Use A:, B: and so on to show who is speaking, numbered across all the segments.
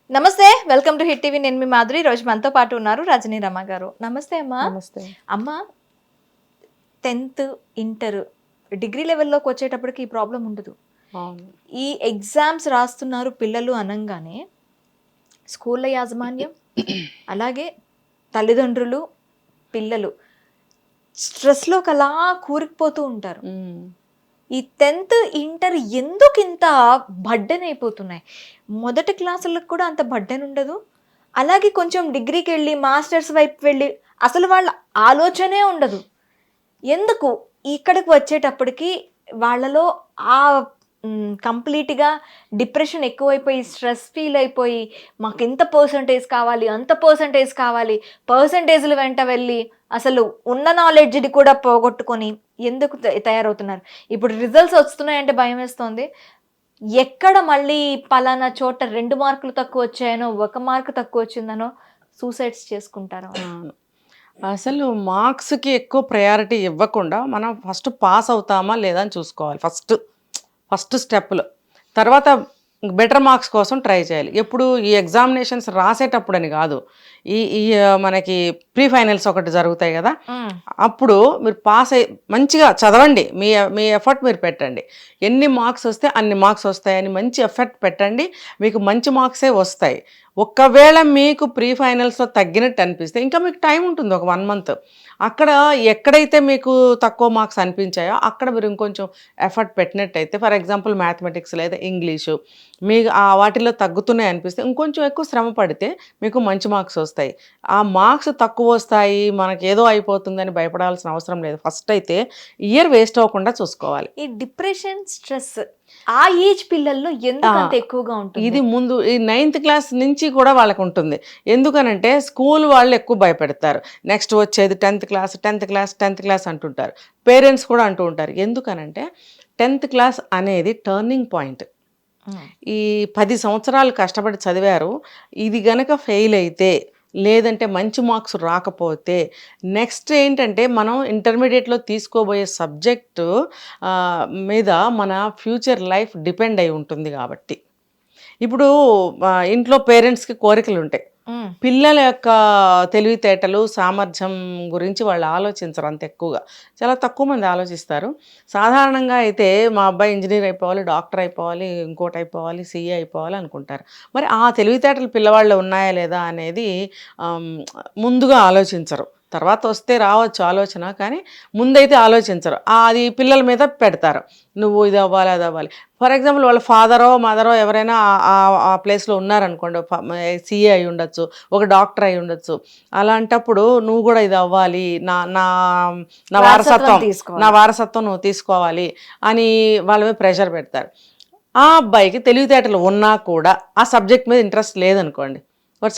A: నమస్తే, welcome to hit TV. నేను మీ మాధురి. రోజు మనతో పాటు ఉన్నారు రజనీ రమ గారు. నమస్తే అమ్మా.
B: నమస్తే.
A: అమ్మ, 10th ఇంటర్ డిగ్రీ లెవెల్లోకి వచ్చేటప్పటికి ఈ ప్రాబ్లం ఉండదు. ఈ ఎగ్జామ్స్ రాస్తున్నారు పిల్లలు అనంగానే స్కూళ్ళ యాజమాన్యం అలాగే తల్లిదండ్రులు పిల్లలు స్ట్రెస్లోకి అలా కూరుకుపోతూ ఉంటారు. ఈ 10th ఇంటర్ ఎందుకు ఇంత బర్డెన్ అయిపోతున్నాయి? మొదటి క్లాసులకు కూడా అంత బర్డెన్ ఉండదు. అలాగే కొంచెం డిగ్రీకి వెళ్ళి మాస్టర్స్ వైపు వెళ్ళి అసలు వాళ్ళ ఆలోచనే ఉండదు. ఎందుకు ఇక్కడికి వచ్చేటప్పటికి వాళ్ళలో ఆ కంప్లీట్గా డిప్రెషన్ ఎక్కువైపోయి స్ట్రెస్ ఫీల్ అయిపోయి మాకు ఇంత పర్సంటేజ్ కావాలి, అంత పర్సంటేజ్ కావాలి, పర్సంటేజ్లు వెంట వెళ్ళి అసలు ఉన్న నాలెడ్జ్ని కూడా పోగొట్టుకొని ఎందుకు తయారవుతున్నారు? ఇప్పుడు రిజల్ట్స్ వస్తున్నాయంటే భయం వేస్తుంది. ఎక్కడ మళ్ళీ పలానా చోట 2 మార్కులు తక్కువ వచ్చాయనో, 1 మార్కు తక్కువ వచ్చిందనో సూసైడ్స్ చేసుకుంటారు.
B: అసలు మార్క్స్కి ఎక్కువ ప్రయారిటీ ఇవ్వకుండా మనం ఫస్ట్ పాస్ అవుతామా లేదా అని చూసుకోవాలి. ఫస్ట్ స్టెప్లో తర్వాత బెటర్ మార్క్స్ కోసం ట్రై చేయాలి. ఎప్పుడు ఈ ఎగ్జామినేషన్స్ రాసేటప్పుడు అని కాదు, ఈ మనకి ప్రీ ఫైనల్స్ ఒకటి జరుగుతాయి కదా, అప్పుడు మీరు పాస్ అయ్యి మంచిగా చదవండి. మీ ఎఫర్ట్ మీరు పెట్టండి. ఎన్ని మార్క్స్ వస్తే అన్ని మార్క్స్ వస్తాయని మంచి ఎఫర్ట్ పెట్టండి. మీకు మంచి మార్క్సే వస్తాయి. ఒకవేళ మీకు ప్రీ ఫైనల్స్లో తగ్గినట్టు అనిపిస్తే ఇంకా మీకు టైం ఉంటుంది, ఒక 1 month. అక్కడ ఎక్కడైతే మీకు తక్కువ మార్క్స్ అనిపించాయో అక్కడ మీరు ఇంకొంచెం ఎఫర్ట్ పెట్టినట్టయితే, ఫర్ ఎగ్జాంపుల్ మ్యాథమెటిక్స్ లేదా ఇంగ్లీషు మీకు వాటిలో తగ్గుతున్నాయి అనిపిస్తే ఇంకొంచెం ఎక్కువ శ్రమ పడితే మీకు మంచి మార్క్స్ వస్తాయి. ఆ మార్క్స్ తక్కువ వస్తాయి మనకి ఏదో అయిపోతుందని భయపడాల్సిన అవసరం లేదు. ఫస్ట్ అయితే ఇయర్ వేస్ట్ అవ్వకుండా చూసుకోవాలి.
A: ఈ డిప్రెషన్ స్ట్రెస్ ఆ ఏజ్ పిల్లల్లో ఎందుకు అంత ఎక్కువగా ఉంటుంది?
B: ఇది ముందు ఈ 9th క్లాస్ నుంచి కూడా వాళ్ళకు ఉంటుంది. ఎందుకనంటే స్కూల్ వాళ్ళు ఎక్కువ భయపెడతారు. నెక్స్ట్ వచ్చేది 10th క్లాస్ అంటుంటారు. పేరెంట్స్ కూడా అంటూ ఉంటారు. ఎందుకనంటే 10th క్లాస్ అనేది టర్నింగ్ పాయింట్. ఈ 10 సంవత్సరాలు కష్టపడి చదివారు, ఇది గనక ఫెయిల్ అయితే లేదంటే మంచి మార్క్స్ రాకపోతే నెక్స్ట్ ఏంటంటే మనం ఇంటర్మీడియట్లో తీసుకోబోయే సబ్జెక్టు మీద మన ఫ్యూచర్ లైఫ్ డిపెండ్ అయి ఉంటుంది. కాబట్టి ఇప్పుడు ఇంట్లో పేరెంట్స్కి కోరికలు ఉంటాయి. పిల్లల యొక్క తెలివితేటలు సామర్థ్యం గురించి వాళ్ళు ఆలోచించరు అంత ఎక్కువగా. చాలా తక్కువ మంది ఆలోచిస్తారు. సాధారణంగా అయితే మా అబ్బాయి ఇంజనీర్ అయిపోవాలి, డాక్టర్ అయిపోవాలి, ఇంకోటి అయిపోవాలి, సిఏ అయిపోవాలి అనుకుంటారు. మరి ఆ తెలివితేటలు పిల్లవాళ్ళు ఉన్నాయా లేదా అనేది ముందుగా ఆలోచించరు. తర్వాత వస్తే రావచ్చు ఆలోచన, కానీ ముందైతే ఆలోచించరు. అది పిల్లల మీద పెడతారు, నువ్వు ఇది అవ్వాలి అది అవ్వాలి. ఫర్ ఎగ్జాంపుల్ వాళ్ళ ఫాదరో మదరో ఎవరైనా ఆ ప్లేస్లో ఉన్నారనుకోండి, సిఏ అయి ఉండొచ్చు, ఒక డాక్టర్ అయి ఉండొచ్చు. అలాంటప్పుడు నువ్వు కూడా ఇది అవ్వాలి, నా వారసత్వం నువ్వు తీసుకోవాలి అని వాళ్ళ మీద ప్రెషర్ పెడతారు. ఆ అబ్బాయికి తెలివితేటలు ఉన్నా కూడా ఆ సబ్జెక్ట్ మీద ఇంట్రెస్ట్ లేదనుకోండి, వాడు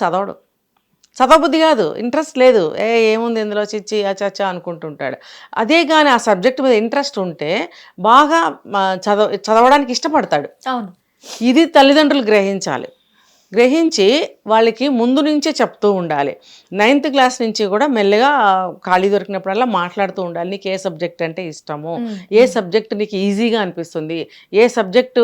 B: చదవబుద్ధి కాదు, ఇంట్రెస్ట్ లేదు, ఏముంది ఇందులో చిచ్చి అచ్చా అనుకుంటుంటాడు. అదే కానీ ఆ సబ్జెక్ట్ మీద ఇంట్రెస్ట్ ఉంటే బాగా చదవడానికి ఇష్టపడతాడు.
A: అవును,
B: ఇది తల్లిదండ్రులు గ్రహించి వాళ్ళకి ముందు నుంచే చెప్తూ ఉండాలి. 9th క్లాస్ నుంచి కూడా మెల్లగా ఖాళీ దొరికినప్పుడల్లా మాట్లాడుతూ ఉండాలి. నీకు ఏ సబ్జెక్ట్ అంటే ఇష్టము, ఏ సబ్జెక్ట్ నీకు ఈజీగా అనిపిస్తుంది, ఏ సబ్జెక్టు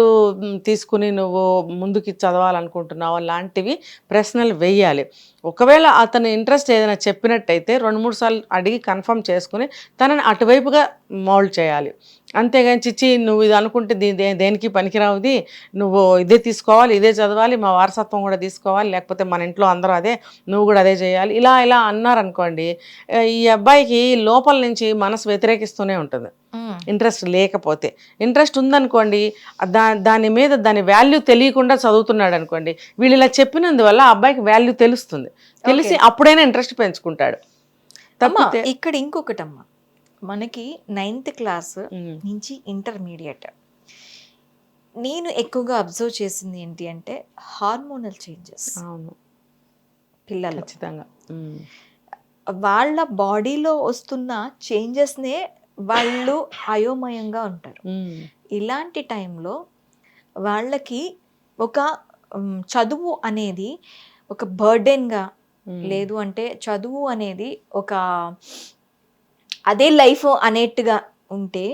B: తీసుకుని నువ్వు ముందుకి చదవాలనుకుంటున్నావు లాంటివి ప్రశ్నలు వేయాలి. ఒకవేళ అతని ఇంట్రెస్ట్ ఏదైనా చెప్పినట్టయితే 2-3 సార్లు అడిగి కన్ఫర్మ్ చేసుకుని తనని అటువైపుగా మౌల్డ్ చేయాలి. అంతేగాని చిచ్చి నువ్వు ఇది అనుకుంటే దేనికి పనికిరావుది, నువ్వు ఇదే తీసుకోవాలి, ఇదే చదవాలి, మా వారసత్వం కూడా తీసుకోవాలి, లేకపోతే మన ఇంట్లో అందరూ అదే, నువ్వు కూడా అదే చేయాలి, ఇలా అన్నారనుకోండి, ఈ అబ్బాయికి లోపల నుంచి మనసు వ్యతిరేకిస్తూనే ఉంటుంది. ఇంట్రెస్ట్ లేకపోతే. ఇంట్రెస్ట్ ఉందనుకోండి, దాని వాల్యూ తెలియకుండా చదువుతున్నాడు అనుకోండి, వీళ్ళు ఇలా చెప్పినందువల్ల ఆ అబ్బాయికి వాల్యూ తెలిసి అప్పుడైనా ఇంట్రెస్ట్ పెంచుకుంటాడు.
A: ఇక్కడ ఇంకొకటమ్మా, మనకి 9th క్లాస్ నుంచి ఇంటర్మీడియట్ నేను ఎక్కువగా అబ్జర్వ్ చేసింది ఏంటి అంటే హార్మోనల్ చేంజెస్.
B: అవును,
A: పిల్లలు
B: ఖచ్చితంగా
A: వాళ్ళ బాడీలో వస్తున్న చేంజెస్నే వాళ్ళు అయోమయంగా ఉంటారు. ఇలాంటి టైంలో వాళ్ళకి ఒక చదువు అనేది ఒక బర్డెన్గా, లేదు అంటే చదువు అనేది ఒక అదే లైఫ్ అనేట్టుగా ఉంటే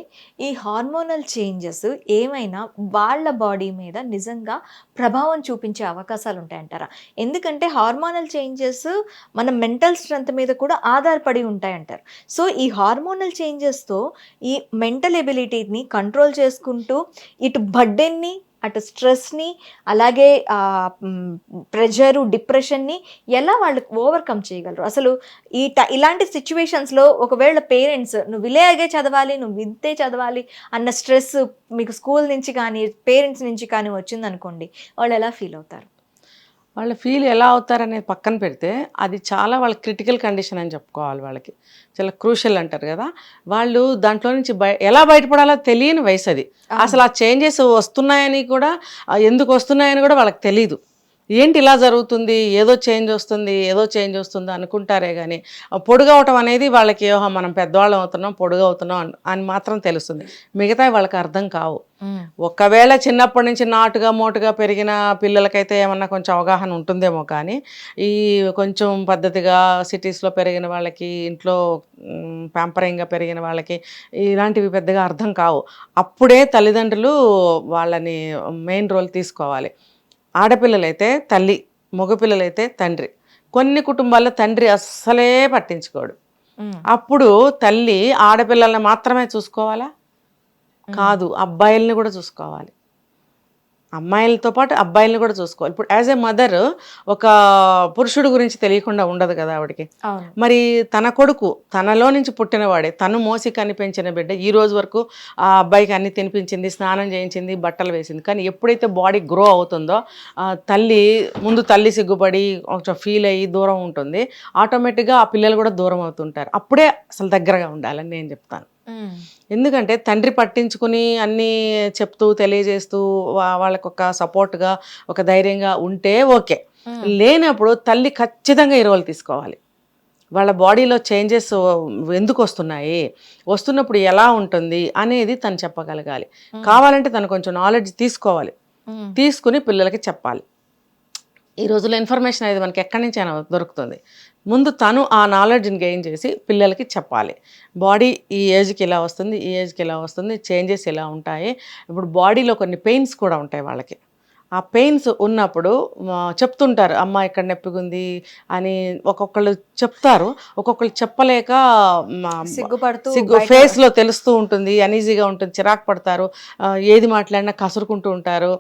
A: ఈ హార్మోనల్ చేంజెస్ ఏమైనా వాళ్ళ బాడీ మీద నిజంగా ప్రభావం చూపించే అవకాశాలు ఉంటాయంటారా? ఎందుకంటే హార్మోనల్ చేంజెస్ మన మెంటల్ స్ట్రెంత్ మీద కూడా ఆధారపడి ఉంటాయంటారు. సో ఈ హార్మోనల్ చేంజెస్తో ఈ మెంటల్ ఎబిలిటీని కంట్రోల్ చేసుకుంటూ ఇటు బర్డెన్ని, అటు స్ట్రెస్ని, అలాగే ప్రెషరు, డిప్రెషన్ని ఎలా వాళ్ళు ఓవర్కమ్ చేయగలరు? అసలు ఇలాంటి సిచ్యువేషన్స్లో ఒకవేళ పేరెంట్స్ నువ్వు ఇలాగే చదవాలి, నువ్వు ఇంతే చదవాలి అన్న స్ట్రెస్ మీకు స్కూల్ నుంచి కానీ పేరెంట్స్ నుంచి కానీ వచ్చిందనుకోండి, వాళ్ళు ఎలా ఫీల్ అవుతారు?
B: వాళ్ళ ఫీల్ ఎలా అవుతారనేది పక్కన పెడితే అది చాలా వాళ్ళ క్రిటికల్ కండిషన్ అని చెప్పుకోవాలి. వాళ్ళకి చాలా క్రూషియల్ అంటారు కదా, వాళ్ళు దాంట్లో నుంచి ఎలా బయటపడాలో తెలియని వయసు అది. అసలు ఆ చేంజెస్ వస్తున్నాయని కూడా, ఎందుకు వస్తున్నాయని కూడా వాళ్ళకి తెలియదు. ఏంటి ఇలా జరుగుతుంది, ఏదో చేంజ్ వస్తుంది అనుకుంటారే కానీ పొడుగవటం అనేది వాళ్ళకి మనం పెద్దవాళ్ళం అవుతున్నాం, పొడుగవుతున్నాం అని మాత్రం తెలుస్తుంది. మిగతా వాళ్ళకి అర్థం కావు. ఒకవేళ చిన్నప్పటి నుంచి నాటుగా మోటుగా పెరిగిన పిల్లలకైతే ఏమన్నా కొంచెం అవగాహన ఉంటుందేమో, కానీ ఈ కొంచెం పద్ధతిగా సిటీస్లో పెరిగిన వాళ్ళకి, ఇంట్లో ప్యాంపరింగ్గా పెరిగిన వాళ్ళకి ఇలాంటివి పెద్దగా అర్థం కావు. అప్పుడే తల్లిదండ్రులు వాళ్ళని మెయిన్ రోల్ తీసుకోవాలి. ఆడపిల్లలైతే తల్లి, మగపిల్లలైతే తండ్రి. కొన్ని కుటుంబాల్లో తండ్రి అస్సలే పట్టించుకోడు. అప్పుడు తల్లి ఆడపిల్లల్ని మాత్రమే చూసుకోవాలా? కాదు, అబ్బాయిల్ని కూడా చూసుకోవాలి. అమ్మాయిలతో పాటు అబ్బాయిల్ని కూడా చూసుకోవాలి. ఇప్పుడు యాజ్ ఏ మదర్ ఒక పురుషుడు గురించి తెలియకుండా ఉండదు కదా ఆవిడకి. మరి తన కొడుకు తనలో నుంచి పుట్టినవాడే, తను మోసి కనిపించిన బిడ్డ ఈ రోజు వరకు ఆ అబ్బాయికి అన్ని తినిపించింది, స్నానం చేయించింది, బట్టలు వేసింది. కానీ ఎప్పుడైతే బాడీ గ్రో అవుతుందో తల్లి సిగ్గుపడి కొంచెం ఫీల్ అయ్యి దూరం ఉంటుంది. ఆటోమేటిక్గా ఆ పిల్లలు కూడా దూరం అవుతుంటారు. అప్పుడే అసలు దగ్గరగా ఉండాలని నేను చెప్తాను. ఎందుకంటే తండ్రి పట్టించుకుని అన్నీ చెప్తూ తెలియజేస్తూ వాళ్ళకు ఒక సపోర్ట్గా, ఒక ధైర్యంగా ఉంటే ఓకే. లేనప్పుడు తల్లి ఖచ్చితంగా ఈ రోల్ తీసుకోవాలి. వాళ్ళ బాడీలో చేంజెస్ ఎందుకు వస్తున్నప్పుడు ఎలా ఉంటుంది అనేది తను చెప్పగలగాలి. కావాలంటే తను కొంచెం నాలెడ్జ్ తీసుకోవాలి, తీసుకుని పిల్లలకి చెప్పాలి. ఈ రోజుల్లో ఇన్ఫర్మేషన్ అనేది మనకి ఎక్కడి నుంచి అయినా దొరుకుతుంది. ముందు తను ఆ నాలెడ్జ్ని గెయిన్ చేసి పిల్లలకి చెప్పాలి. బాడీ ఈ ఏజ్కి ఇలా వస్తుంది, ఈ ఏజ్కి ఇలా వస్తుంది, చేంజెస్ ఇలా ఉంటాయి. ఇప్పుడు బాడీలో కొన్ని పెయిన్స్ కూడా ఉంటాయి వాళ్ళకి. ఆ పెయిన్స్ ఉన్నప్పుడు చెప్తుంటారు, అమ్మ ఇక్కడ నొప్పిగుంది అని ఒక్కొక్కళ్ళు చెప్తారు. ఒక్కొక్కళ్ళు చెప్పలేక ఫేస్లో తెలుస్తూ ఉంటుంది, అనీజీగా ఉంటుంది, చిరాకు పడతారు, ఏది మాట్లాడినా కసురుకుంటూ ఉంటారు,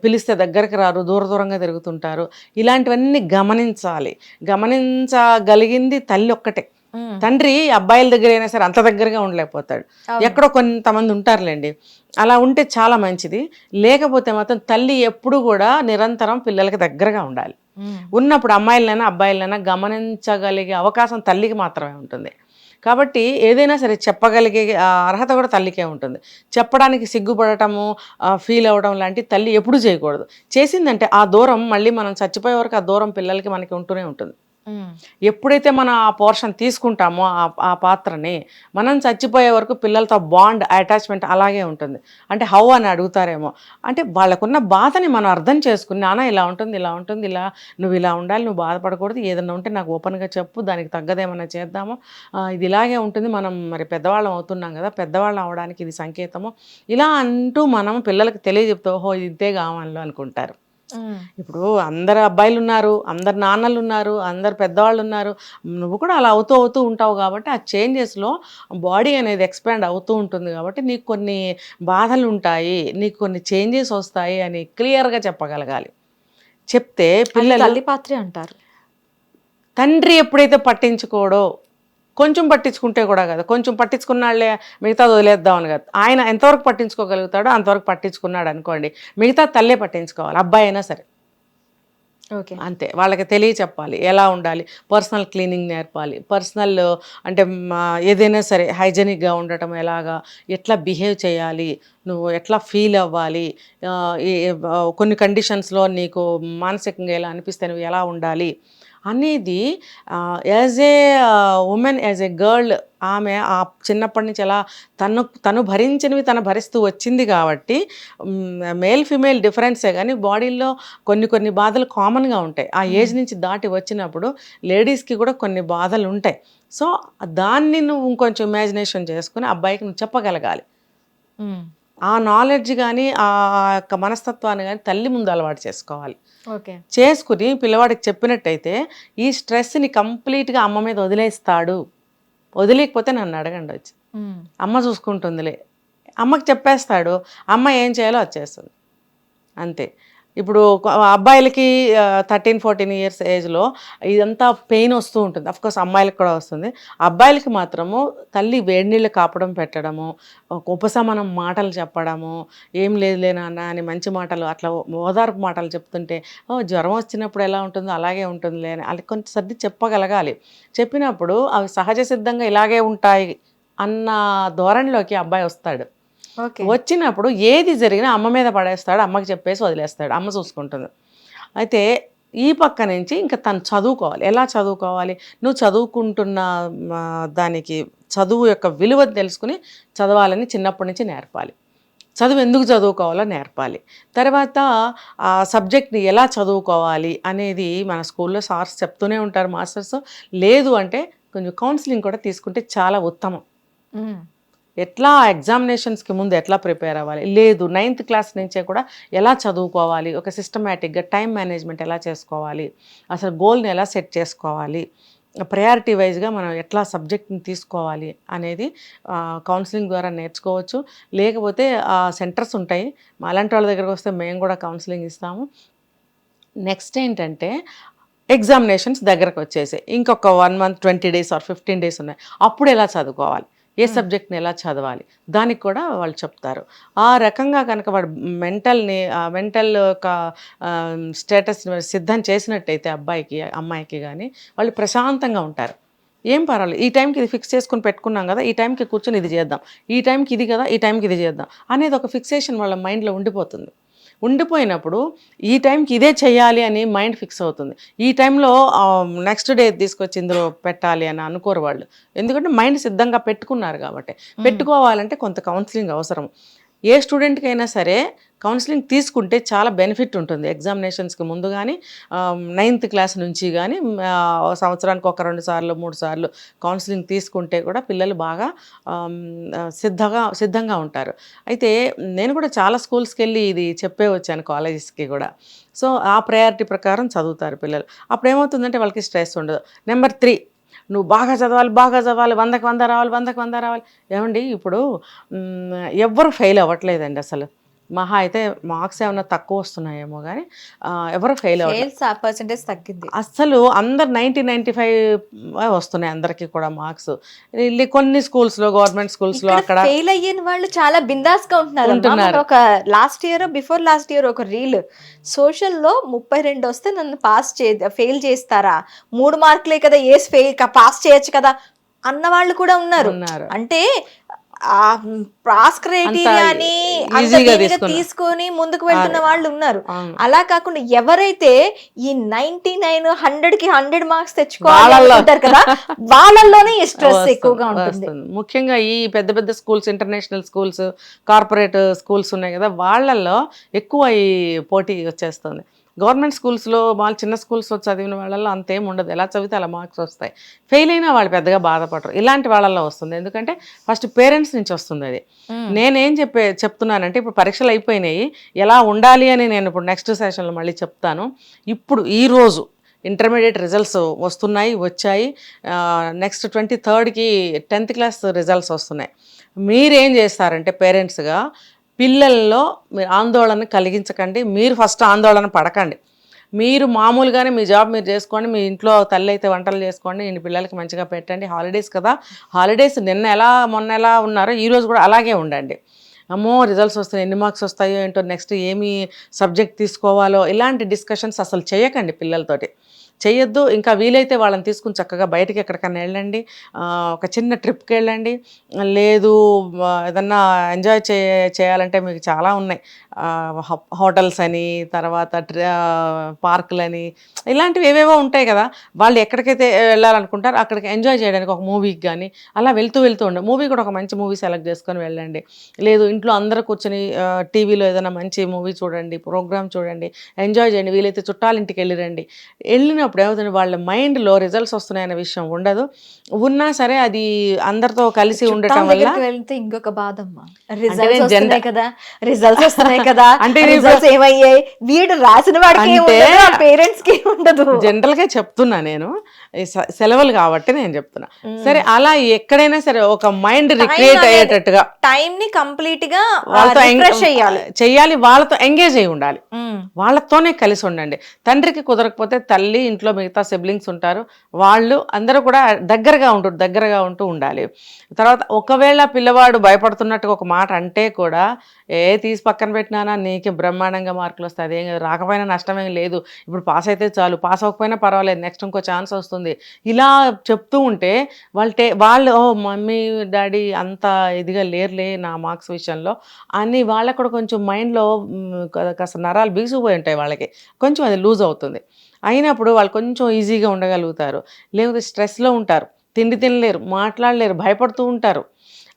B: పిలిస్తే దగ్గరికి రారు, దూరంగా తిరుగుతుంటారు. ఇలాంటివన్నీ గమనించగలిగింది తల్లి ఒక్కటే. తండ్రి అబ్బాయిల దగ్గర అయినా సరే అంత దగ్గరగా ఉండలేకపోతాడు. ఎక్కడో కొంతమంది ఉంటారులేండి, అలా ఉంటే చాలా మంచిది. లేకపోతే మాత్రం తల్లి ఎప్పుడు కూడా నిరంతరం పిల్లలకి దగ్గరగా ఉండాలి. ఉన్నప్పుడు అమ్మాయిలైనా అబ్బాయిలైనా గమనించగలిగే అవకాశం తల్లికి మాత్రమే ఉంటుంది. కాబట్టి ఏదైనా సరే చెప్పగలిగే అర్హత కూడా తల్లికే ఉంటుంది. చెప్పడానికి సిగ్గుపడటము, ఫీల్ అవ్వడం లాంటి తల్లి ఎప్పుడూ చేయకూడదు. చేసిందంటే ఆ దూరం మళ్ళీ మనం చచ్చిపోయే వరకు ఆ దూరం పిల్లలకి మనకి ఉంటూనే ఉంటుంది. ఎప్పుడైతే మనం ఆ పోర్షన్ తీసుకుంటామో ఆ పాత్రని, మనం చచ్చిపోయే వరకు పిల్లలతో బాండ్, అటాచ్మెంట్ అలాగే ఉంటుంది. అంటే హౌ అని అడుగుతారేమో, అంటే వాళ్ళకున్న బాధని మనం అర్థం చేసుకుని, నాన్న ఇలా ఉంటుంది, నువ్వు ఇలా ఉండాలి, నువ్వు బాధపడకూడదు, ఏదన్నా ఉంటే నాకు ఓపెన్గా చెప్పు, దానికి తగ్గదేమన్నా చేద్దాము, ఇది ఇలాగే ఉంటుంది, మనం మరి పెద్దవాళ్ళం అవుతున్నాం కదా, పెద్దవాళ్ళం అవడానికి ఇది సంకేతము, ఇలా అంటూ మనం పిల్లలకి తెలియజెప్తే ఓహో ఇది ఇంతే కావాలి అనుకుంటారు. ఇప్పుడు అందరు అబ్బాయిలు ఉన్నారు, అందరు నాన్నలు ఉన్నారు, అందరు పెద్దవాళ్ళు ఉన్నారు, నువ్వు కూడా అలా అవుతూ ఉంటావు. కాబట్టి ఆ చేంజెస్లో బాడీ అనేది ఎక్స్పాండ్ అవుతూ ఉంటుంది. కాబట్టి నీకు కొన్ని బాధలు ఉంటాయి, నీకు కొన్ని చేంజెస్ వస్తాయి అని క్లియర్గా చెప్పగలగాలి. చెప్తే పిల్లలు
A: తల్లి పాత్రే అంటారు.
B: తండ్రి ఎప్పుడైతే పట్టించుకోడో, కొంచెం పట్టించుకుంటే కూడా కదా, కొంచెం పట్టించుకున్నాళ్లే మిగతా వదిలేద్దామని కదా, ఆయన ఎంతవరకు పట్టించుకోగలుగుతాడో అంతవరకు పట్టించుకున్నాడు అనుకోండి, మిగతా తల్లే పట్టించుకోవాలి, అబ్బాయి అయినా సరే.
A: ఓకే,
B: అంతే. వాళ్ళకి తెలియచెప్పాలి ఎలా ఉండాలి, పర్సనల్ క్లీనింగ్ నేర్పాలి, పర్సనల్ అంటే ఏదైనా సరే హైజెనిక్గా ఉండటం, ఎట్లా బిహేవ్ చేయాలి, నువ్వు ఎట్లా ఫీల్ అవ్వాలి, కొన్ని కండిషన్స్లో నీకు మానసికంగా ఎలా అనిపిస్తే నువ్వు ఎలా ఉండాలి అనేది as a women, as a girl ఆమె ఆ చిన్నప్పటి నుంచి ఎలా తను భరించినవి తను భరిస్తూ వచ్చింది కాబట్టి మేల్ ఫిమేల్ డిఫరెన్సే కానీ బాడీలో కొన్ని బాధలు కామన్గా ఉంటాయి. ఆ ఏజ్ నుంచి దాటి వచ్చినప్పుడు లేడీస్కి కూడా కొన్ని బాధలు ఉంటాయి. సో దాన్ని నువ్వు ఇంకొంచెం ఇమాజినేషన్ చేసుకుని అబ్బాయికి నువ్వు చెప్పగలగాలి. ఆ నాలెడ్జ్ కానీ ఆ యొక్క మనస్తత్వాన్ని కానీ తల్లి ముందు అలవాటు చేసుకోవాలి.
A: ఓకే,
B: చేసుకుని పిల్లవాడికి చెప్పినట్టయితే ఈ స్ట్రెస్ని కంప్లీట్గా అమ్మ మీద వదిలేస్తాడు. వదిలేకపోతే నన్ను అడగండి వచ్చి, అమ్మ చూసుకుంటుందిలే, అమ్మకి చెప్పేస్తాడు, అమ్మ ఏం చేయాలో అది చేస్తుంది అంతే. ఇప్పుడు అబ్బాయిలకి 13-14 ఇయర్స్ ఏజ్లో ఇదంతా పెయిన్ వస్తూ ఉంటుంది. అఫ్కోర్స్ అమ్మాయిలకు కూడా వస్తుంది. అబ్బాయిలకి మాత్రము తల్లి వేడి నీళ్ళు కాపడం పెట్టడము, ఉపశమనం మాటలు చెప్పడము, ఏం లేదులే నాన్న అని మంచి మాటలు, అట్లా ఓదార్పు మాటలు చెప్తుంటే జ్వరం వచ్చినప్పుడు ఎలా ఉంటుందో అలాగే ఉంటుందిలే అని అది కొంచెం సర్ది చెప్పగలగాలి. చెప్పినప్పుడు అవి సహజ సిద్ధంగా ఇలాగే ఉంటాయి అన్న ధోరణిలోకి అబ్బాయి వస్తాడు. వచ్చినప్పుడు ఏది జరిగినా అమ్మ మీద పడేస్తాడు, అమ్మకి చెప్పేసి వదిలేస్తాడు, అమ్మ చూసుకుంటుంది. అయితే ఈ పక్క నుంచి ఇంకా తను చదువుకోవాలి. ఎలా చదువుకోవాలి? నువ్వు చదువుకుంటున్న దానికి చదువు యొక్క విలువ తెలుసుకుని చదవాలని చిన్నప్పటి నుంచి నేర్పాలి. చదువు ఎందుకు చదువుకోవాలో నేర్పాలి. తర్వాత ఆ సబ్జెక్ట్ని ఎలా చదువుకోవాలి అనేది మన స్కూల్లో సార్స్ చెప్తూనే ఉంటారు, మాస్టర్స్. లేదు అంటే కొంచెం కౌన్సిలింగ్ కూడా తీసుకుంటే చాలా ఉత్తమం. ఎట్లా ఎగ్జామినేషన్స్కి ముందు ఎట్లా ప్రిపేర్ అవ్వాలి, లేదు 9th క్లాస్ నుంచే కూడా ఎలా చదువుకోవాలి, ఒక సిస్టమేటిక్గా టైం మేనేజ్మెంట్ ఎలా చేసుకోవాలి, అసలు గోల్ని ఎలా సెట్ చేసుకోవాలి, ప్రయారిటీ వైజ్గా మనం ఎట్లా సబ్జెక్ట్ని తీసుకోవాలి అనేది కౌన్సిలింగ్ ద్వారా నేర్చుకోవచ్చు. లేకపోతే సెంటర్స్ ఉంటాయి, అలాంటి వాళ్ళ దగ్గరకు వస్తే మేము కూడా కౌన్సిలింగ్ ఇస్తాము. నెక్స్ట్ ఏంటంటే ఎగ్జామినేషన్స్ దగ్గరకు వచ్చేసి ఇంకొక 1 month 20 days ఆర్ 15 days ఉన్నాయి. అప్పుడు ఎలా చదువుకోవాలి, ఏ సబ్జెక్ట్ని ఎలా చదవాలి, దానికి కూడా వాళ్ళు చెప్తారు. ఆ రకంగా కనుక వాడు మెంటల్ ఒక స్టేటస్ని సిద్ధం చేసినట్టయితే అబ్బాయికి అమ్మాయికి కానీ వాళ్ళు ప్రశాంతంగా ఉంటారు. ఏం పర్వాలేదు, ఈ టైంకి ఇది ఫిక్స్ చేసుకుని పెట్టుకున్నాం కదా, ఈ టైంకి కూర్చొని ఇది చేద్దాం, ఈ టైంకి ఇది కదా, ఈ టైంకి ఇది చేద్దాం అనేది ఒక ఫిక్సేషన్ వాళ్ళ మైండ్లో ఉండిపోతుంది. ఉండిపోయినప్పుడు ఈ టైంకి ఇదే చేయాలి అని మైండ్ ఫిక్స్ అవుతుంది. ఈ టైంలో నెక్స్ట్ డే తీసుకొచ్చి ఇందులో పెట్టాలి అని అనుకోరు వాళ్ళు, ఎందుకంటే మైండ్ సిద్ధంగా పెట్టుకున్నారు కాబట్టి. పెట్టుకోవాలంటే కొంత కౌన్సిలింగ్ అవసరం. ఏ స్టూడెంట్కి అయినా సరే కౌన్సిలింగ్ తీసుకుంటే చాలా బెనిఫిట్ ఉంటుంది. ఎగ్జామినేషన్స్కి ముందు కానీ 9th క్లాస్ నుంచి కానీ సంవత్సరానికి 1-2 సార్లు 3 సార్లు కౌన్సిలింగ్ తీసుకుంటే కూడా పిల్లలు బాగా సిద్ధంగా ఉంటారు. అయితే నేను కూడా చాలా స్కూల్స్కి వెళ్ళి ఇది చెప్పే వచ్చాను, కాలేజెస్కి కూడా. సో ఆ ప్రయారిటీ ప్రకారం చదువుతారు పిల్లలు. అప్పుడు ఏమవుతుందంటే వాళ్ళకి స్ట్రెస్ ఉండదు. నెంబర్ 3, నువ్వు బాగా చదవాలి, 100కి 100 రావాలి, 100కి 100 రావాలి. ఏమండి ఇప్పుడు ఎవ్వరు ఫెయిల్ అవ్వట్లేదండి అసలు. మహా అయితే మార్క్స్ ఏమైనా తక్కువ వస్తున్నాయేమో కానీ ఎవరు ఫెయిల్
A: పర్సెంటేజ్ తగ్గింది.
B: అసలు అందరు 90-95 వస్తున్నాయి అందరికీ కూడా మార్క్స్. కొన్ని స్కూల్స్లో, గవర్నమెంట్ స్కూల్స్లో అక్కడ
A: ఫెయిల్ అయ్యిన వాళ్ళు చాలా బిందాస్ గా ఉంటున్నారు. ఒక బిఫోర్ లాస్ట్ ఇయర్ ఒక రీల్ సోషల్లో 32 వస్తే నన్ను ఫెయిల్ చేస్తారా, 3 మార్కులే కదా, పాస్ చేయొచ్చు కదా అన్న వాళ్ళు కూడా ఉన్నారు. అంటే పాస్ క్రైటీరియాని తీసుకొని ముందుకు వెళ్తున్న వాళ్ళు ఉన్నారు. అలా కాకుండా ఎవరైతే ఈ 99, 100కి 100 మార్క్స్ తెచ్చుకోవాలనుకుంటారు కదా, వాళ్ళల్లోనే ఈ స్ట్రెస్ ఎక్కువగా ఉంటుంది.
B: ముఖ్యంగా ఈ పెద్ద పెద్ద schools, international schools, corporate schools ఉన్నాయి కదా, వాళ్ళల్లో ఎక్కువ ఈ పోటీ వచ్చేస్తుంది. గవర్నమెంట్ స్కూల్స్లో వాళ్ళు చిన్న స్కూల్స్లో చదివిన వాళ్ళల్లో అంతేం ఉండదు, ఎలా చదివితే అలా మార్క్స్ వస్తాయి. ఫెయిల్ అయినా వాళ్ళు పెద్దగా బాధపడరు. ఇలాంటి వాళ్ళల్లో వస్తుంది, ఎందుకంటే ఫస్ట్ పేరెంట్స్ నుంచి వస్తుంది అది. నేనేం చెప్తున్నానంటే ఇప్పుడు పరీక్షలు అయిపోయినాయి, ఎలా ఉండాలి అని నేను ఇప్పుడు నెక్స్ట్ సెషన్లో మళ్ళీ చెప్తాను. ఇప్పుడు ఈరోజు ఇంటర్మీడియట్ రిజల్ట్స్ వచ్చాయి. Next 23rd 10th class results వస్తున్నాయి. మీరేం చేస్తారంటే పేరెంట్స్గా పిల్లల్లో మీరు ఆందోళన కలిగించకండి, మీరు ఫస్ట్ ఆందోళన పడకండి. మీరు మామూలుగానే మీ జాబ్ మీరు చేసుకోండి, మీ ఇంట్లో తల్లి అయితే వంటలు చేసుకోండి, ఇంటి పిల్లలకి మంచిగా పెట్టండి. హాలిడేస్ కదా, హాలిడేస్ మొన్న ఎలా ఉన్నారో ఈరోజు కూడా అలాగే ఉండండి. అమ్మో రిజల్ట్స్ వస్తాయి, ఎన్ని మార్క్స్ వస్తాయో ఏంటో, నెక్స్ట్ ఏమి సబ్జెక్ట్ తీసుకోవాలో, ఇలాంటి డిస్కషన్స్ అసలు చేయకండి పిల్లలతోటి. చెయ్యొద్దు. ఇంకా వీలైతే వాళ్ళని తీసుకుని చక్కగా బయటికి ఎక్కడికన్నా వెళ్ళండి, ఒక చిన్న ట్రిప్కి వెళ్ళండి. లేదు ఏదన్నా ఎంజాయ్ చేయాలంటే మీకు చాలా ఉన్నాయి, హోటల్స్ అని, తర్వాత పార్కులని, ఇలాంటివి ఏవేవో ఉంటాయి కదా. వాళ్ళు ఎక్కడికైతే వెళ్ళాలనుకుంటారో అక్కడికి ఎంజాయ్ చేయడానికి ఒక మూవీకి కానీ అలా వెళ్తూ ఉండే మూవీ కూడా ఒక మంచి మూవీ సెలెక్ట్ చేసుకొని వెళ్ళండి. లేదు ఇంట్లో అందరూ కూర్చొని టీవీలో ఏదైనా మంచి మూవీ చూడండి, ప్రోగ్రామ్ చూడండి, ఎంజాయ్ చేయండి. వీలైతే చుట్టాలింటికి వెళ్ళిరండి. వెళ్ళినప్పుడు ఏమవుతుంది, వాళ్ళ మైండ్లో రిజల్ట్స్ వస్తున్నాయనే విషయం ఉండదు. ఉన్నా సరే అది అందరితో కలిసి ఉండటం వల్ల
A: వెళ్తే ఇంకొక బాధమ్మా, రిజల్ట్స్ వస్తున్నాయి కదా, రిజల్ట్స్ వస్తున్నాయి కదా,
B: అంటే
A: రిజల్ట్స్ ఏమయ్యాయి, వీడు రాసిన వాడికి పేరెంట్స్ కి ఉండదు.
B: జనరల్ గా చెప్తున్నా నేను, సెలవులు కాబట్టి నేను చెప్తున్నా. సరే అలా ఎక్కడైనా సరే ఒక మైండ్ రిక్రియేట్ అయ్యేటట్టుగా
A: టైం ని కంప్లీట్ గా వాళ్ళతో
B: చెయ్యాలి, వాళ్ళతో ఎంగేజ్ అయి ఉండాలి, వాళ్ళతోనే కలిసి ఉండండి. తండ్రికి కుదరకపోతే తల్లి, ఇంట్లో మిగతా సిబ్లింగ్స్ ఉంటారు, వాళ్ళు అందరూ కూడా దగ్గరగా ఉంటూ ఉండాలి. తర్వాత ఒకవేళ పిల్లవాడు భయపడుతున్నట్టుగా ఒక మాట అంటే కూడా తీసి పక్కన పెట్టినానా, నీకు బ్రహ్మాండంగా మార్కులు వస్తాయి, అదేం రాకపోయినా నష్టమేం లేదు, ఇప్పుడు పాస్ అయితే చాలు, పాస్ అవ్వకపోయినా పర్వాలేదు, నెక్స్ట్ ఇంకో ఛాన్స్ వస్తుంది, ఇలా చెప్తూ ఉంటే వాళ్ళు ఓ మమ్మీ డాడీ అంత ఇదిగా లేరులే నా మార్క్స్ విషయంలో అని వాళ్ళకు కూడా కొంచెం మైండ్లో కాస్త నరాలు బీసుకుపోయి ఉంటాయి, వాళ్ళకి కొంచెం అది లూజ్ అవుతుంది. అయినప్పుడు వాళ్ళు కొంచెం ఈజీగా ఉండగలుగుతారు. లేకపోతే స్ట్రెస్లో ఉంటారు, తిండి తినలేరు, మాట్లాడలేరు, భయపడుతూ ఉంటారు.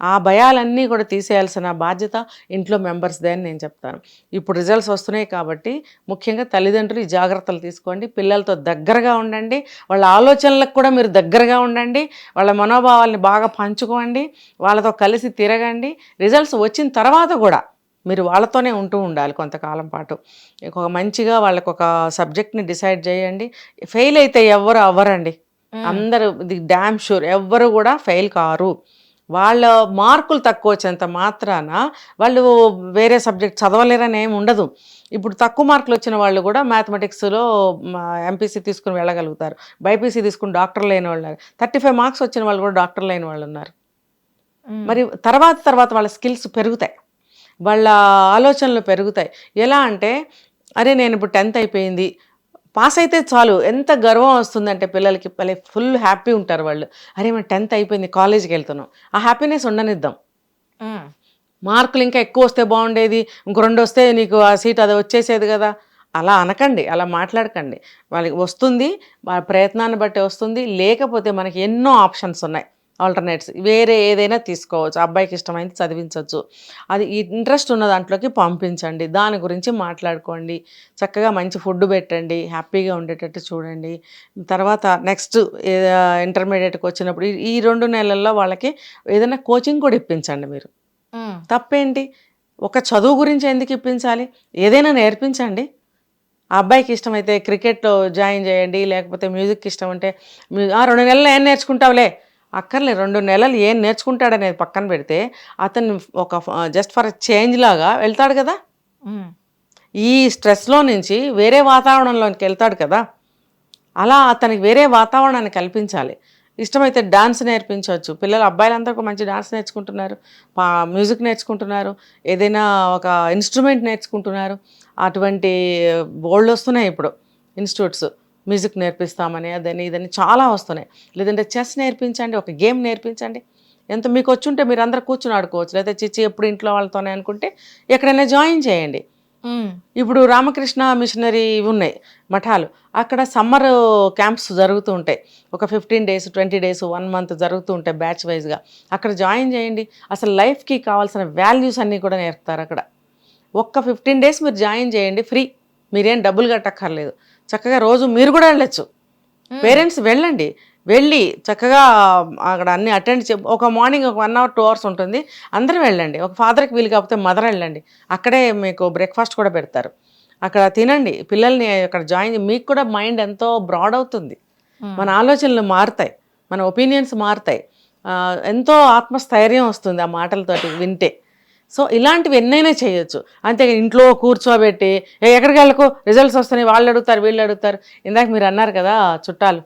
B: ఆ భయాలన్నీ కూడా తీసేయాల్సిన బాధ్యత ఇంట్లో మెంబర్స్దే అని నేను చెప్తాను. ఇప్పుడు రిజల్ట్స్ వస్తున్నాయి కాబట్టి ముఖ్యంగా తల్లిదండ్రులు ఈ జాగ్రత్తలు తీసుకోండి, పిల్లలతో దగ్గరగా ఉండండి, వాళ్ళ ఆలోచనలకు కూడా మీరు దగ్గరగా ఉండండి, వాళ్ళ మనోభావాల్ని బాగా పంచుకోండి, వాళ్ళతో కలిసి తిరగండి. రిజల్ట్స్ వచ్చిన తర్వాత కూడా మీరు వాళ్ళతోనే ఉంటూ ఉండాలి కొంతకాలం పాటు. ఒక మంచిగా వాళ్ళకు ఒక సబ్జెక్ట్ని డిసైడ్ చేయండి. ఫెయిల్ అయితే ఎవ్వరు అవ్వరండి, అందరూ ఇది డ్యామ్ షూర్, ఎవ్వరు కూడా ఫెయిల్ కారు. వాళ్ళ మార్కులు తక్కువ వచ్చేంత మాత్రాన వాళ్ళు వేరే సబ్జెక్ట్ చదవలేరని ఏమి ఉండదు. ఇప్పుడు తక్కువ మార్కులు వచ్చిన వాళ్ళు కూడా మ్యాథమెటిక్స్లో ఎంపీసీ తీసుకుని వెళ్ళగలుగుతారు, బైపీసీ తీసుకుని డాక్టర్లు అయిన వాళ్ళు ఉన్నారు, 35 మార్క్స్ వచ్చిన వాళ్ళు కూడా డాక్టర్లు అయిన వాళ్ళు ఉన్నారు. మరి తర్వాత వాళ్ళ స్కిల్స్ పెరుగుతాయి, వాళ్ళ ఆలోచనలు పెరుగుతాయి. ఎలా అంటే అరే నేను ఇప్పుడు 10th అయిపోయింది, పాస్ అయితే చాలు, ఎంత గర్వం వస్తుందంటే పిల్లలకి, ఫుల్ హ్యాపీ ఉంటారు వాళ్ళు. అరే మనం 10th అయిపోయింది, కాలేజీకి వెళ్తున్నాం, ఆ హ్యాపీనెస్ ఉండనిద్దాం. మార్కులు ఇంకా ఎక్కువ వస్తే బాగుండేది, ఇంకో 2 వస్తే నీకు ఆ సీట్ అది వచ్చేసేది కదా, అలా అనకండి, అలా మాట్లాడకండి. వాళ్ళకి వస్తుంది, వాళ్ళ ప్రయత్నాన్ని బట్టి వస్తుంది, లేకపోతే మనకి ఎన్నో ఆప్షన్స్ ఉన్నాయి, ఆల్టర్నేట్స్, వేరే ఏదైనా తీసుకోవచ్చు, అబ్బాయికి ఇష్టమైంది చదివించవచ్చు, అది ఇంట్రెస్ట్ ఉన్న దాంట్లోకి పంపించండి, దాని గురించి మాట్లాడుకోండి, చక్కగా మంచి ఫుడ్ పెట్టండి, హ్యాపీగా ఉండేటట్టు చూడండి. తర్వాత నెక్స్ట్ ఇంటర్మీడియట్కి వచ్చినప్పుడు ఈ 2 నెలల్లో వాళ్ళకి ఏదైనా కోచింగ్ కూడా ఇప్పించండి మీరు. తప్పేంటి, ఒక చదువు గురించి ఎందుకు ఇప్పించాలి, ఏదైనా నేర్పించండి. ఆ అబ్బాయికి ఇష్టమైతే క్రికెట్లో జాయిన్ చేయండి, లేకపోతే మ్యూజిక్కి ఇష్టం అంటే 2 నెలలు ఏం నేర్చుకుంటావులే, అక్కర్లే 2 నెలలు ఏం నేర్చుకుంటాడనేది పక్కన పెడితే అతను ఒక జస్ట్ ఫర్ చేంజ్ లాగా వెళ్తాడు కదా, ఈ స్ట్రెస్లో నుంచి వేరే వాతావరణంలోకి వెళ్తాడు కదా, అలా అతనికి వేరే వాతావరణాన్ని కల్పించాలి. ఇష్టమైతే డాన్స్ నేర్పించవచ్చు, పిల్లలు అబ్బాయిలందరూ ఒక మంచి డాన్స్ నేర్చుకుంటున్నారు, మ్యూజిక్ నేర్చుకుంటున్నారు, ఏదైనా ఒక ఇన్స్ట్రుమెంట్ నేర్చుకుంటున్నారు, అటువంటి బోల్డ్ వస్తున్నాయి ఇప్పుడు ఇన్స్టిట్యూట్స్, మ్యూజిక్ నేర్పిస్తామని అదని ఇదని చాలా వస్తున్నాయి. లేదంటే చెస్ నేర్పించండి, ఒక గేమ్ నేర్పించండి, ఎంత మీకు వచ్చుంటే మీరు అందరూ కూర్చుని ఆడుకోవచ్చు. లేకపోతే చిచ్చి ఎప్పుడు ఇంట్లో వాళ్ళతోనే అనుకుంటే ఎక్కడైనా జాయిన్ చేయండి. ఇప్పుడు రామకృష్ణ మిషనరీ ఉన్నాయి మఠాలు, అక్కడ సమ్మర్ క్యాంప్స్ జరుగుతూ ఉంటాయి, ఒక 15 days 20 days 1 month జరుగుతూ ఉంటాయి బ్యాచ్ వైజ్గా, అక్కడ జాయిన్ చేయండి. అసలు లైఫ్కి కావాల్సిన వాల్యూస్ అన్నీ కూడా నేర్పుతారు అక్కడ. ఒక్క 15 days మీరు జాయిన్ చేయండి, ఫ్రీ, మీరేం డబ్బులు కట్టక్కర్లేదు, చక్కగా రోజు మీరు కూడా వెళ్ళొచ్చు. పేరెంట్స్ వెళ్ళండి, వెళ్ళి చక్కగా అక్కడ అన్ని అటెండ్ ఒక మార్నింగ్ ఒక 1 hour 2 hours ఉంటుంది, అందరూ వెళ్ళండి. ఒక ఫాదర్కి వీలు కాకపోతే మదర్ వెళ్ళండి, అక్కడే మీకు బ్రేక్ఫాస్ట్ కూడా పెడతారు, అక్కడ తినండి, పిల్లల్ని అక్కడ జాయిన్, మీకు కూడా మైండ్ ఎంతో బ్రాడ్ అవుతుంది, మన ఆలోచనలు మారుతాయి, మన ఒపీనియన్స్ మారుతాయి, ఎంతో ఆత్మస్థైర్యం వస్తుంది ఆ మాటలతోటి వింటే. సో ఇలాంటివి ఎన్నైనా చేయొచ్చు. అంతే ఇంట్లో కూర్చోబెట్టి ఎక్కడికి వెళ్ళకు, రిజల్ట్స్ వస్తున్నాయి, వాళ్ళు అడుగుతారు వీళ్ళు అడుగుతారు, ఇందాక మీరు అన్నారు కదా చుట్టాలు,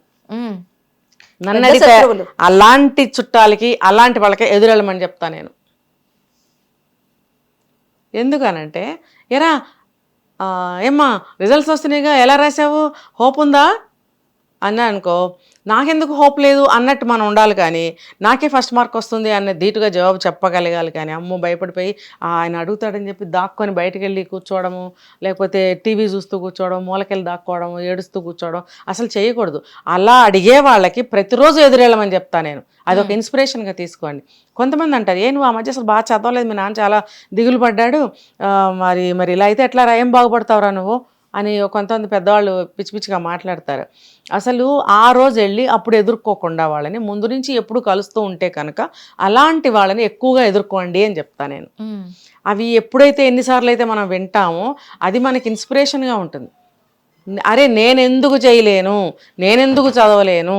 B: నన్ను అడిగితే అలాంటి చుట్టాలకి అలాంటి వాళ్ళకి ఎదురెళ్ళమని చెప్తా నేను. ఎందుకనంటే ఏరా ఏమ్మా రిజల్ట్స్ వస్తున్నాయిగా, ఎలా రాసావు, హోప్ ఉందా, అన్నా అనుకో, నాకెందుకు హోప్ లేదు అన్నట్టు మనం ఉండాలి, కానీ నాకే ఫస్ట్ మార్క్ వస్తుంది అన్న ధీటుగా జవాబు చెప్పగలగాలి. కానీ అమ్మో భయపడిపోయి ఆయన అడుగుతాడని చెప్పి దాక్కొని బయటకు వెళ్ళి కూర్చోవడము, లేకపోతే టీవీ చూస్తూ కూర్చోవడం, మూలకెళ్ళి దాక్కోవడం, ఏడుస్తూ కూర్చోవడం అసలు చేయకూడదు. అలా అడిగే వాళ్ళకి ప్రతిరోజు ఎదురెళ్ళమని చెప్తా నేను. అదొక ఇన్స్పిరేషన్గా తీసుకోండి. కొంతమంది అంటారు, నువ్వు ఆ మధ్య అసలు బాగా చదవలేదు, మీ నాన్న చాలా దిగులు పడ్డాడు, మరి మరి ఇలా అయితే ఎట్లా రా, ఏం బాగుపడతావురా నువ్వు అని కొంతమంది పెద్దవాళ్ళు పిచ్చి పిచ్చిగా మాట్లాడతారు. అసలు ఆ రోజు వెళ్ళి అప్పుడు ఎదుర్కోకుండా వాళ్ళని ముందు నుంచి ఎప్పుడు కలుస్తూ ఉంటే కనుక అలాంటి వాళ్ళని ఎక్కువగా ఎదుర్కోండి అని చెప్తాను నేను. అవి ఎప్పుడైతే ఎన్నిసార్లు అయితే మనం వింటామో అది మనకి ఇన్స్పిరేషన్గా ఉంటుంది. అరే నేనెందుకు చేయలేను, నేనెందుకు చదవలేను,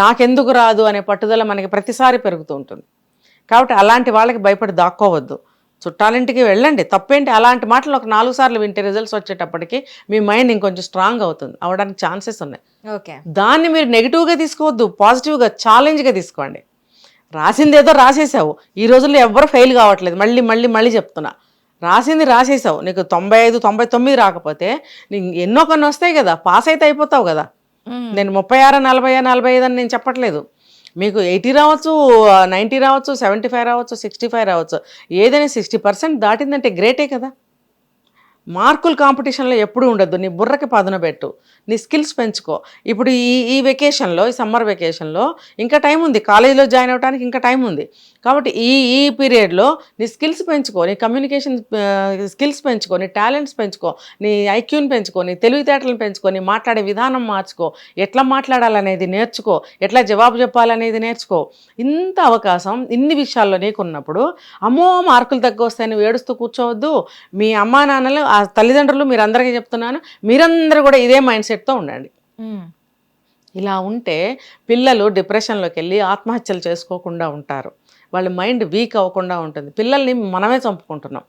B: నాకెందుకు రాదు అనే పట్టుదల మనకి ప్రతిసారి పెరుగుతూ ఉంటుంది. కాబట్టి అలాంటి వాళ్ళకి భయపడి దాక్కోవద్దు. చుట్టాలింటికి వెళ్ళండి, తప్పేంటి. అలాంటి మాటలు ఒక 4 సార్లు వింటే రిజల్ట్స్ వచ్చేటప్పటికి మీ మైండ్ ఇంకొంచెం స్ట్రాంగ్ అవుతుంది, అవడానికి ఛాన్సెస్ ఉన్నాయి.
A: ఓకే,
B: దాన్ని మీరు నెగిటివ్గా తీసుకోవద్దు, పాజిటివ్గా ఛాలెంజ్గా తీసుకోండి. రాసింది ఏదో రాసేసావు, ఈ రోజుల్లో ఎవ్వరు ఫెయిల్ కావట్లేదు, మళ్ళీ మళ్ళీ మళ్ళీ చెప్తున్నా. రాసింది రాసేసావు, నీకు 95, 99 రాకపోతే నీకు ఎన్నో కొన్ని వస్తాయి కదా, పాస్ అయితే అయిపోతావు కదా. నేను 36, 40, 45 అని నేను చెప్పట్లేదు. మీకు 80 రావచ్చు, 90 రావచ్చు, 75 రావచ్చు, 65 రావచ్చు. ఏదైనా 60% దాటిందంటే గ్రేటే కదా. మార్కులు కాంపిటీషన్లో ఎప్పుడూ ఉండద్దు. నీ బుర్రకి పదును పెట్టు, నీ స్కిల్స్ పెంచుకో. ఇప్పుడు ఈ వెకేషన్లో, ఈ సమ్మర్ వెకేషన్లో ఇంకా టైం ఉంది, కాలేజీలో జాయిన్ అవ్వడానికి ఇంకా టైం ఉంది. కాబట్టి ఈ పీరియడ్లో నీ స్కిల్స్ పెంచుకో, నీ కమ్యూనికేషన్ స్కిల్స్ పెంచుకో, నీ టాలెంట్స్ పెంచుకో, నీ ఐక్యూని పెంచుకో, నీ తెలివితేటలను పెంచుకో, నీ మాట్లాడే విధానం మార్చుకో, ఎట్లా మాట్లాడాలనేది నేర్చుకో, ఎట్లా జవాబు చెప్పాలనేది నేర్చుకో. ఇంత అవకాశం ఇన్ని విషయాల్లో నీకున్నప్పుడు అమ్మో మార్కులు తక్కువ వస్తాయని నువ్వు ఏడుస్తూ కూర్చోవద్దు. మీ అమ్మా నాన్నలు, ఆ తల్లిదండ్రులు, మీరందరికీ చెప్తున్నాను, మీరందరూ కూడా ఇదే మైండ్ సెట్తో ఉండండి. ఇలా ఉంటే పిల్లలు డిప్రెషన్లోకి వెళ్ళి ఆత్మహత్యలు చేసుకోకుండా ఉంటారు, వాళ్ళ మైండ్ వీక్ అవ్వకుండా ఉంటుంది. పిల్లల్ని మనమే చంపుకుంటున్నాం.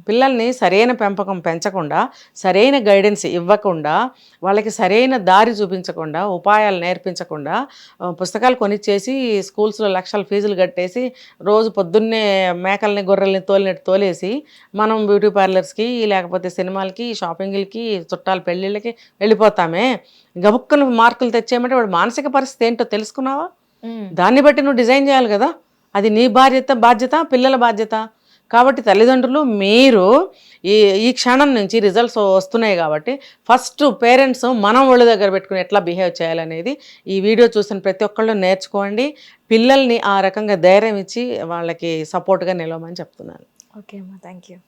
B: పిల్లల్ని సరైన పెంపకం పెంచకుండా, సరైన గైడెన్స్ ఇవ్వకుండా, వాళ్ళకి సరైన దారి చూపించకుండా, ఉపాయాలు నేర్పించకుండా, పుస్తకాలు కొనిచ్చేసి స్కూల్స్లో లక్షల ఫీజులు కట్టేసి రోజు పొద్దున్నే మేకల్ని గొర్రెల్ని తోలినట్టు తోలేసి మనం బ్యూటీ పార్లర్స్కి, లేకపోతే సినిమాలకి, షాపింగ్లకి, చుట్టాల పెళ్ళిళ్ళకి వెళ్ళిపోతామే. గబుక్కున మార్కులు తెచ్చేయమంటే వాడు మానసిక పరిస్థితి ఏంటో తెలుసుకున్నావా? దాన్ని బట్టి నువ్వు డిజైన్ చేయాలి కదా. అది నీ బాధ్యత, పిల్లల బాధ్యత. కాబట్టి తల్లిదండ్రులు మీరు ఈ క్షణం నుంచి రిజల్ట్స్ వస్తున్నాయి కాబట్టి ఫస్ట్ పేరెంట్స్ మనం ఒళ్ళ దగ్గర పెట్టుకుని ఎట్లా బిహేవ్ చేయాలనేది ఈ వీడియో చూసిన ప్రతి ఒక్కళ్ళు నేర్చుకోండి. పిల్లల్ని ఆ రకంగా ధైర్యం ఇచ్చి వాళ్ళకి సపోర్ట్గా నిలవమని చెప్తున్నాను.
A: ఓకే అమ్మా, థ్యాంక్ యూ.